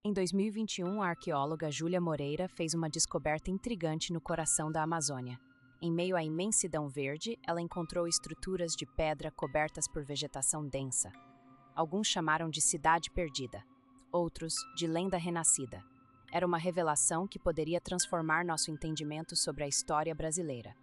Em 2021, a arqueóloga Júlia Moreira fez uma descoberta intrigante no coração da Amazônia. Em meio à imensidão verde, ela encontrou estruturas de pedra cobertas por vegetação densa. Alguns chamaram de cidade perdida, outros de lenda renascida. Era uma revelação que poderia transformar nosso entendimento sobre a história brasileira.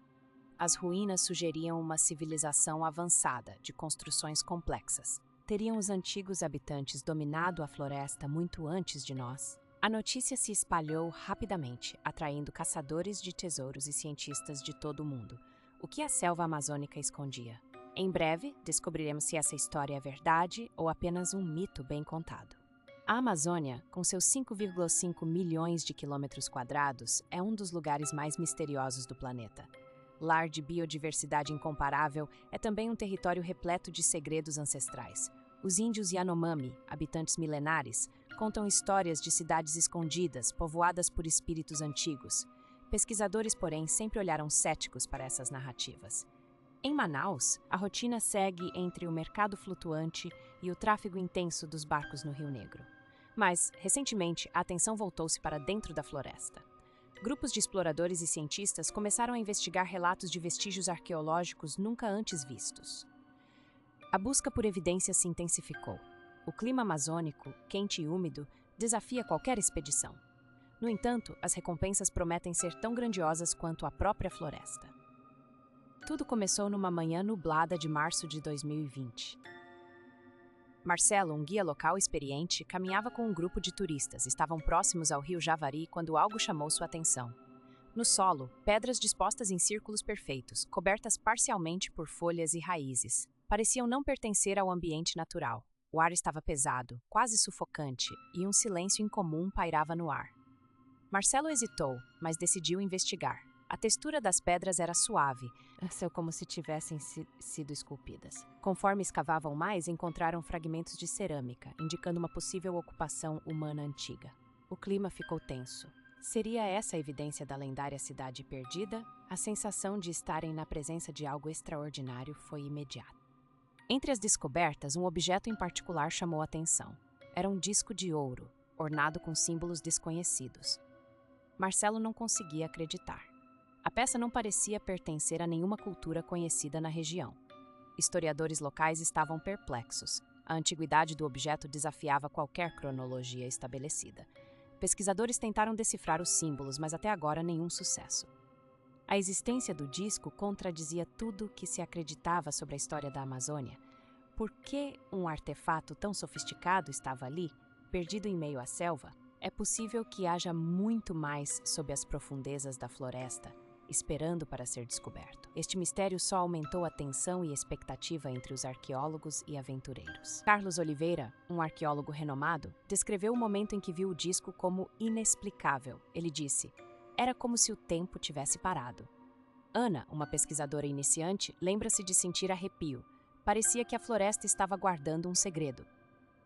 As ruínas sugeriam uma civilização avançada, de construções complexas. Teriam os antigos habitantes dominado a floresta muito antes de nós? A notícia se espalhou rapidamente, atraindo caçadores de tesouros e cientistas de todo o mundo. O que a selva amazônica escondia? Em breve, descobriremos se essa história é verdade ou apenas um mito bem contado. A Amazônia, com seus 5,5 milhões de quilômetros quadrados, é um dos lugares mais misteriosos do planeta. Lar de biodiversidade incomparável, é também um território repleto de segredos ancestrais. Os índios Yanomami, habitantes milenares, contam histórias de cidades escondidas, povoadas por espíritos antigos. Pesquisadores, porém, sempre olharam céticos para essas narrativas. Em Manaus, a rotina segue entre o mercado flutuante e o tráfego intenso dos barcos no Rio Negro. Mas, recentemente, a atenção voltou-se para dentro da floresta. Grupos de exploradores e cientistas começaram a investigar relatos de vestígios arqueológicos nunca antes vistos. A busca por evidências se intensificou. O clima amazônico, quente e úmido, desafia qualquer expedição. No entanto, as recompensas prometem ser tão grandiosas quanto a própria floresta. Tudo começou numa manhã nublada de março de 2020. Marcelo, um guia local experiente, caminhava com um grupo de turistas. Estavam próximos ao rio Javari quando algo chamou sua atenção. No solo, pedras dispostas em círculos perfeitos, cobertas parcialmente por folhas e raízes, pareciam não pertencer ao ambiente natural. O ar estava pesado, quase sufocante, e um silêncio incomum pairava no ar. Marcelo hesitou, mas decidiu investigar. A textura das pedras era suave, como se tivessem sido esculpidas. Conforme escavavam mais, encontraram fragmentos de cerâmica, indicando uma possível ocupação humana antiga. O clima ficou tenso. Seria essa a evidência da lendária cidade perdida? A sensação de estarem na presença de algo extraordinário foi imediata. Entre as descobertas, um objeto em particular chamou a atenção. Era um disco de ouro, ornado com símbolos desconhecidos. Marcelo não conseguia acreditar. A peça não parecia pertencer a nenhuma cultura conhecida na região. Historiadores locais estavam perplexos. A antiguidade do objeto desafiava qualquer cronologia estabelecida. Pesquisadores tentaram decifrar os símbolos, mas até agora nenhum sucesso. A existência do disco contradizia tudo que se acreditava sobre a história da Amazônia. Por que um artefato tão sofisticado estava ali, perdido em meio à selva? É possível que haja muito mais sob as profundezas da floresta, esperando para ser descoberto. Este mistério só aumentou a tensão e expectativa entre os arqueólogos e aventureiros. Carlos Oliveira, um arqueólogo renomado, descreveu o momento em que viu o disco como inexplicável. Ele disse: "Era como se o tempo tivesse parado." Ana, uma pesquisadora iniciante, lembra-se de sentir arrepio. Parecia que a floresta estava guardando um segredo.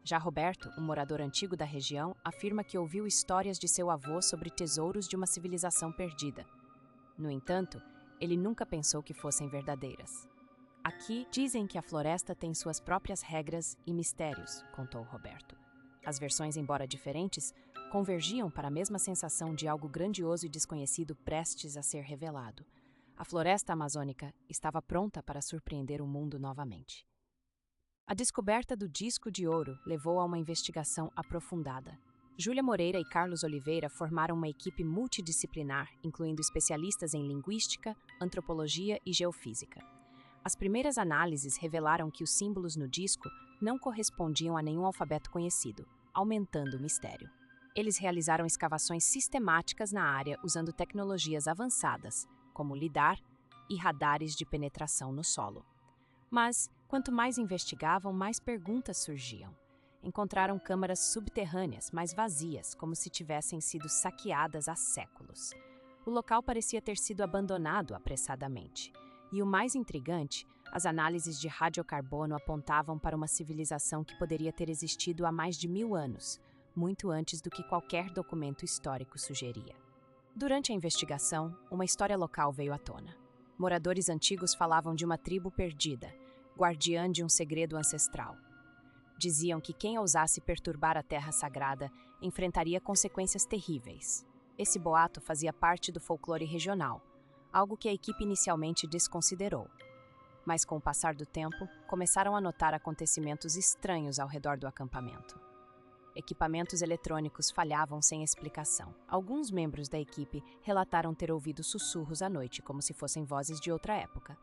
Já Roberto, um morador antigo da região, afirma que ouviu histórias de seu avô sobre tesouros de uma civilização perdida. No entanto, ele nunca pensou que fossem verdadeiras. "Aqui dizem que a floresta tem suas próprias regras e mistérios", contou Roberto. As versões, embora diferentes, convergiam para a mesma sensação de algo grandioso e desconhecido prestes a ser revelado. A floresta amazônica estava pronta para surpreender o mundo novamente. A descoberta do disco de ouro levou a uma investigação aprofundada. Júlia Moreira e Carlos Oliveira formaram uma equipe multidisciplinar, incluindo especialistas em linguística, antropologia e geofísica. As primeiras análises revelaram que os símbolos no disco não correspondiam a nenhum alfabeto conhecido, aumentando o mistério. Eles realizaram escavações sistemáticas na área usando tecnologias avançadas, como lidar e radares de penetração no solo. Mas, quanto mais investigavam, mais perguntas surgiam. Encontraram câmaras subterrâneas, mas vazias, como se tivessem sido saqueadas há séculos. O local parecia ter sido abandonado apressadamente. E o mais intrigante, as análises de radiocarbono apontavam para uma civilização que poderia ter existido há mais de 1000 anos, muito antes do que qualquer documento histórico sugeria. Durante a investigação, uma história local veio à tona. Moradores antigos falavam de uma tribo perdida, guardiã de um segredo ancestral. Diziam que quem ousasse perturbar a terra sagrada enfrentaria consequências terríveis. Esse boato fazia parte do folclore regional, algo que a equipe inicialmente desconsiderou. Mas com o passar do tempo, começaram a notar acontecimentos estranhos ao redor do acampamento. Equipamentos eletrônicos falhavam sem explicação. Alguns membros da equipe relataram ter ouvido sussurros à noite, como se fossem vozes de outra época.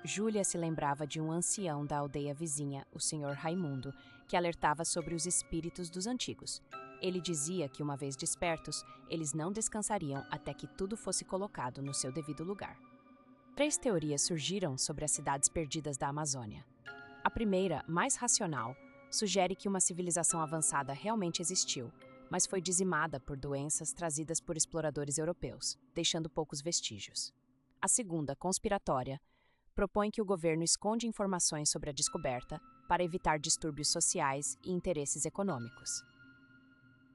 Júlia se lembrava de um ancião da aldeia vizinha, o Sr. Raimundo, que alertava sobre os espíritos dos antigos. Ele dizia que, uma vez despertos, eles não descansariam até que tudo fosse colocado no seu devido lugar. 3 teorias surgiram sobre as cidades perdidas da Amazônia. A primeira, mais racional, sugere que uma civilização avançada realmente existiu, mas foi dizimada por doenças trazidas por exploradores europeus, deixando poucos vestígios. A segunda, conspiratória, propõe que o governo esconde informações sobre a descoberta para evitar distúrbios sociais e interesses econômicos.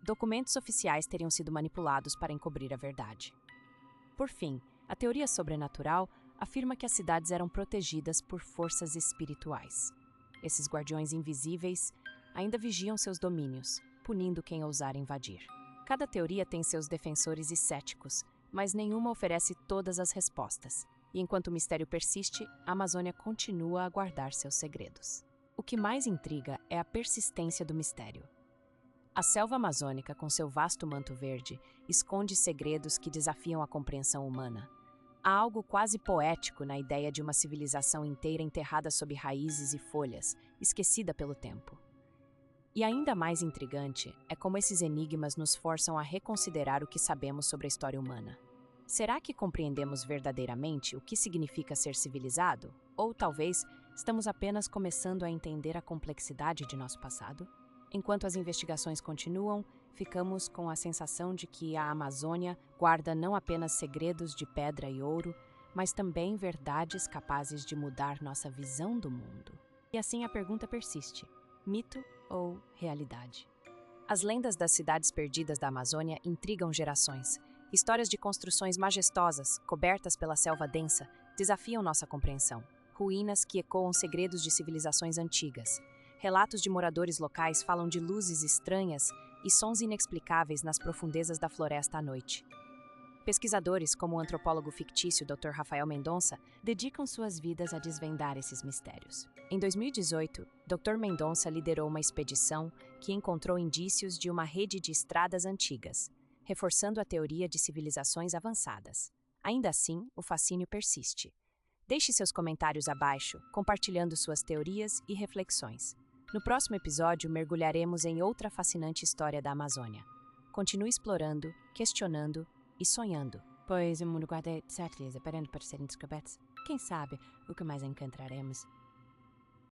Documentos oficiais teriam sido manipulados para encobrir a verdade. Por fim, a teoria sobrenatural afirma que as cidades eram protegidas por forças espirituais. Esses guardiões invisíveis ainda vigiam seus domínios, punindo quem ousar invadir. Cada teoria tem seus defensores e céticos, mas nenhuma oferece todas as respostas. E enquanto o mistério persiste, a Amazônia continua a guardar seus segredos. O que mais intriga é a persistência do mistério. A selva amazônica, com seu vasto manto verde, esconde segredos que desafiam a compreensão humana. Há algo quase poético na ideia de uma civilização inteira enterrada sob raízes e folhas, esquecida pelo tempo. E ainda mais intrigante é como esses enigmas nos forçam a reconsiderar o que sabemos sobre a história humana. Será que compreendemos verdadeiramente o que significa ser civilizado? Ou talvez estamos apenas começando a entender a complexidade de nosso passado? Enquanto as investigações continuam, ficamos com a sensação de que a Amazônia guarda não apenas segredos de pedra e ouro, mas também verdades capazes de mudar nossa visão do mundo. E assim a pergunta persiste: mito ou realidade? As lendas das cidades perdidas da Amazônia intrigam gerações. Histórias de construções majestosas, cobertas pela selva densa, desafiam nossa compreensão. Ruínas que ecoam segredos de civilizações antigas. Relatos de moradores locais falam de luzes estranhas e sons inexplicáveis nas profundezas da floresta à noite. Pesquisadores, como o antropólogo fictício Dr. Rafael Mendonça, dedicam suas vidas a desvendar esses mistérios. Em 2018, Dr. Mendonça liderou uma expedição que encontrou indícios de uma rede de estradas antigas, reforçando a teoria de civilizações avançadas. Ainda assim, o fascínio persiste. Deixe seus comentários abaixo, compartilhando suas teorias e reflexões. No próximo episódio, mergulharemos em outra fascinante história da Amazônia. Continue explorando, questionando e sonhando, pois o mundo guarda certeza esperando para serem descobertos. Quem sabe o que mais encontraremos?